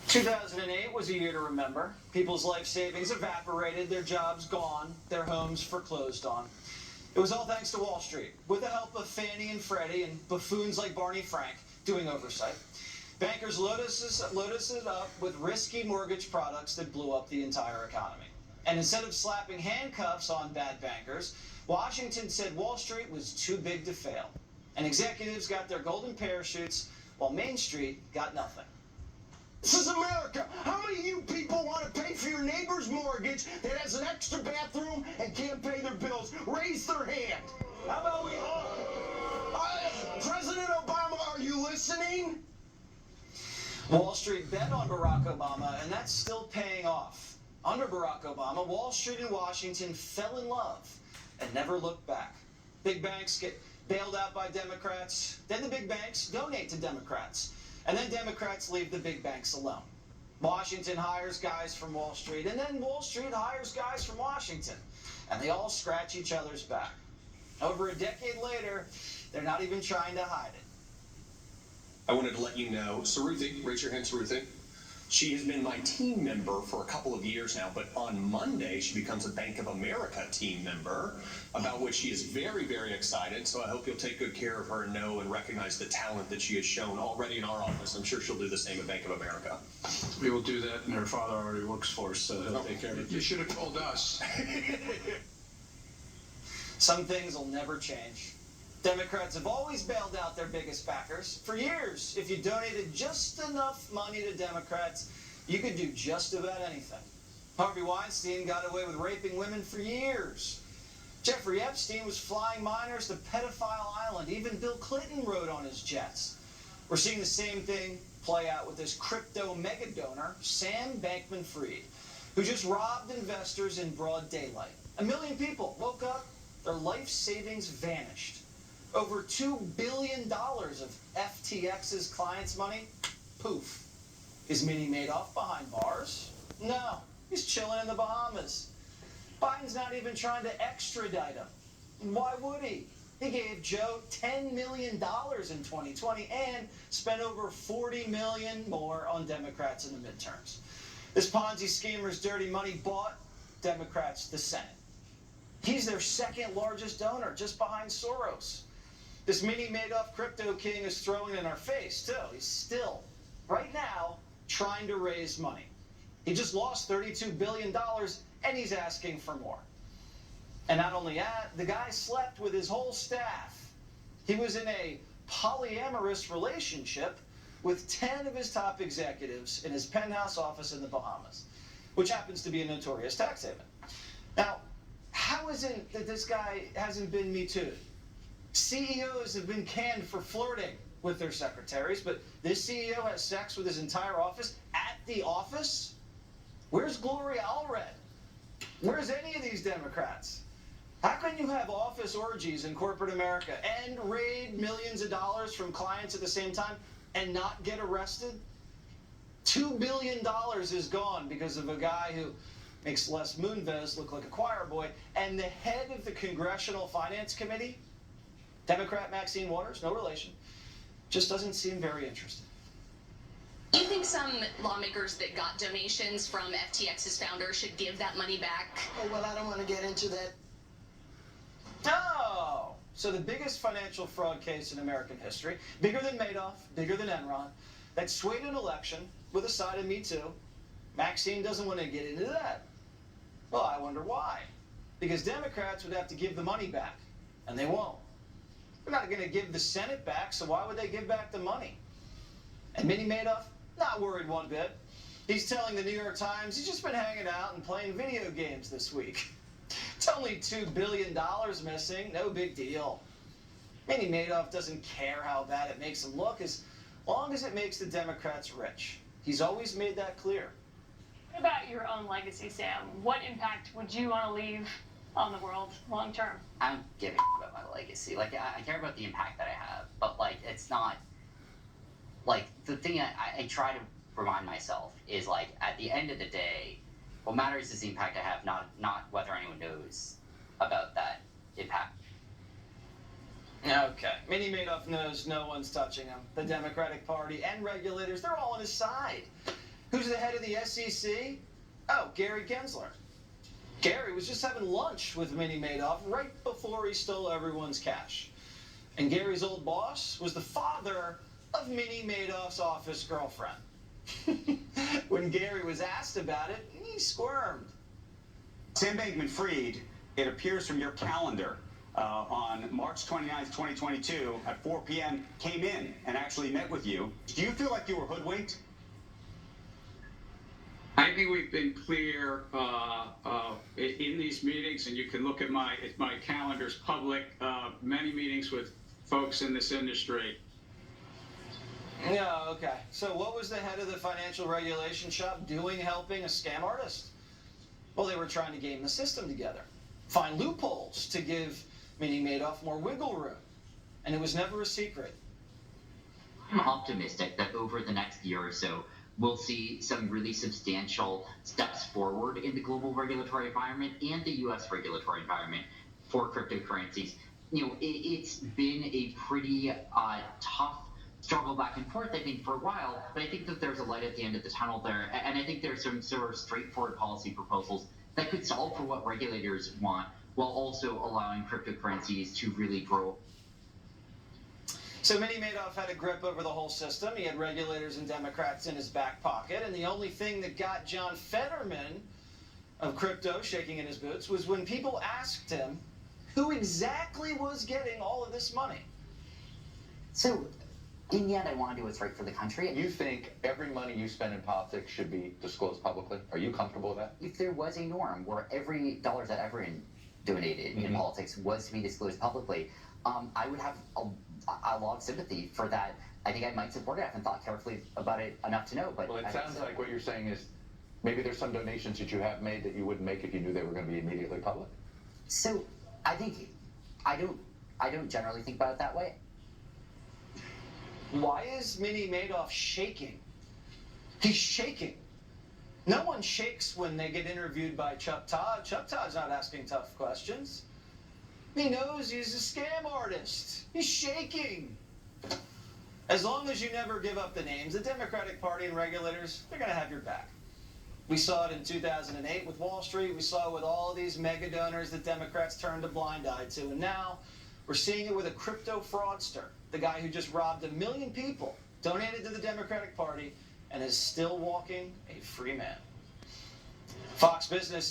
2008 was a year to remember. People's life savings evaporated, their jobs gone, their homes foreclosed on. It was all thanks to Wall Street, with the help of Fannie and Freddie and buffoons like Barney Frank doing oversight. Bankers loaded us up with risky mortgage products that blew up the entire economy. And instead of slapping handcuffs on bad bankers, Washington said Wall Street was too big to fail. And executives got their golden parachutes, while Main Street got nothing. This is America. How many of you people want to pay for your neighbor's mortgage that has an extra bathroom and can't pay their bills? Raise their hand. How about we all? President Obama, are you listening? Wall Street bet on Barack Obama, and that's still paying off. Under Barack Obama, Wall Street and Washington fell in love and never looked back. Big banks get bailed out by Democrats, then the big banks donate to Democrats. And then Democrats leave the big banks alone. Washington hires guys from Wall Street, and then Wall Street hires guys from Washington. And they all scratch each other's back. Over a decade later, they're not even trying to hide it. I wanted to let you know, Saruthi, raise your hand, Saruthi. She has been my team member for a couple of years now, but on Monday she becomes a Bank of America team member, about which she is very, very excited. So I hope you'll take good care of her and know and recognize the talent that she has shown already in our office. I'm sure she'll do the same at Bank of America. We will do that, and her father already works for us, so he'll take care of it. You should have told us. Some things will never change. Democrats have always bailed out their biggest backers. For years, if you donated just enough money to Democrats, you could do just about anything. Harvey Weinstein got away with raping women for years. Jeffrey Epstein was flying minors to Pedophile Island. Even Bill Clinton rode on his jets. We're seeing the same thing play out with this crypto mega donor, Sam Bankman-Fried, who just robbed investors in broad daylight. 1 million people woke up, their life savings vanished. Over $2 billion of FTX's clients' money, poof. Is Minnie Madoff behind bars? No, he's chilling in the Bahamas. Biden's not even trying to extradite him. Why would he? He gave Joe $10 million in 2020 and spent over $40 million more on Democrats in the midterms. This Ponzi schemer's dirty money bought Democrats the Senate. He's their second largest donor, just behind Soros. This Minnie Madoff crypto king is throwing it in our face, too. He's still, right now, trying to raise money. He just lost $32 billion, and he's asking for more. And not only that, the guy slept with his whole staff. He was in a polyamorous relationship with 10 of his top executives in his penthouse office in the Bahamas, which happens to be a notorious tax haven. Now, how is it that this guy hasn't been Me Too'd? CEOs have been canned for flirting with their secretaries, but this CEO has sex with his entire office at the office? Where's Gloria Allred? Where's any of these Democrats? How can you have office orgies in corporate America and raid millions of dollars from clients at the same time and not get arrested? $2 billion is gone because of a guy who makes Les Moonves look like a choir boy, and the head of the Congressional Finance Committee, Democrat Maxine Waters, no relation, just doesn't seem very interested. Do you think some lawmakers that got donations from FTX's founder should give that money back? Oh, well, I don't want to get into that. Oh, so the biggest financial fraud case in American history, bigger than Madoff, bigger than Enron, that swayed an election with a side of Me Too. Maxine doesn't want to get into that. Well, I wonder why. Because Democrats would have to give the money back, and they won't. They're not going to give the Senate back, so why would they give back the money? And Minnie Madoff, not worried one bit. He's telling the New York Times he's just been hanging out and playing video games this week. It's only $2 billion missing, no big deal. Minnie Madoff doesn't care how bad it makes him look as long as it makes the Democrats rich. He's always made that clear. What about your own legacy, Sam? What impact would you want to leave on the world long term? I don't give a about my legacy. Like, I care about the impact that I have, but, like, it's not, like, the thing I try to remind myself is, like, at the end of the day, what matters is the impact I have, not whether anyone knows about that impact. Okay. Minnie Madoff knows no one's touching him. The Democratic Party and regulators, they're all on his side. Who's the head of the SEC? Oh, Gary Gensler. Gary was just having lunch with Minnie Madoff right before he stole everyone's cash. And Gary's old boss was the father of Minnie Madoff's office girlfriend. When Gary was asked about it, he squirmed. Sam Bankman-Fried, it appears from your calendar, on March 29th, 2022 at 4 p.m. came in and actually met with you. Do you feel like you were hoodwinked? I think we've been clear in these meetings, and you can look at my calendar's public, many meetings with folks in this industry. Yeah, okay. So what was the head of the financial regulation shop doing helping a scam artist? Well, they were trying to game the system together, find loopholes to give Minnie Madoff more wiggle room. And it was never a secret. I'm optimistic that over the next year or so, we'll see some really substantial steps forward in the global regulatory environment and the U.S. regulatory environment for cryptocurrencies. You know, it's been a pretty tough struggle back and forth, I think, for a while, but I think that there's a light at the end of the tunnel there, and I think there's some sort of straightforward policy proposals that could solve for what regulators want, while also allowing cryptocurrencies to really grow. So Minnie Madoff had a grip over the whole system. He had regulators and Democrats in his back pocket, and the only thing that got John Fetterman of crypto shaking in his boots was when people asked him who exactly was getting all of this money. So, in the end, I want to do what's right for the country. You think every money you spend in politics should be disclosed publicly? Are you comfortable with that? If there was a norm where every dollar that everyone donated in politics was to be disclosed publicly, I would have a lot of sympathy for that. I think I might support it. I haven't thought carefully about it enough to know. But Well, it sounds like what you're saying is maybe there's some donations that you have made that you wouldn't make if you knew they were going to be immediately public. So, I think I don't generally think about it that way. Why is Minnie Madoff shaking? He's shaking. No one shakes when they get interviewed by Chuck Todd. Chuck Todd's not asking tough questions. He knows he's a scam artist. He's shaking. As long as you never give up the names, the Democratic Party and regulators, they're going to have your back. We saw it in 2008 with Wall Street. We saw it with all of these mega donors that Democrats turned a blind eye to. And now we're seeing it with a crypto fraudster, the guy who just robbed 1 million people, donated to the Democratic Party, and is still walking a free man. Fox Business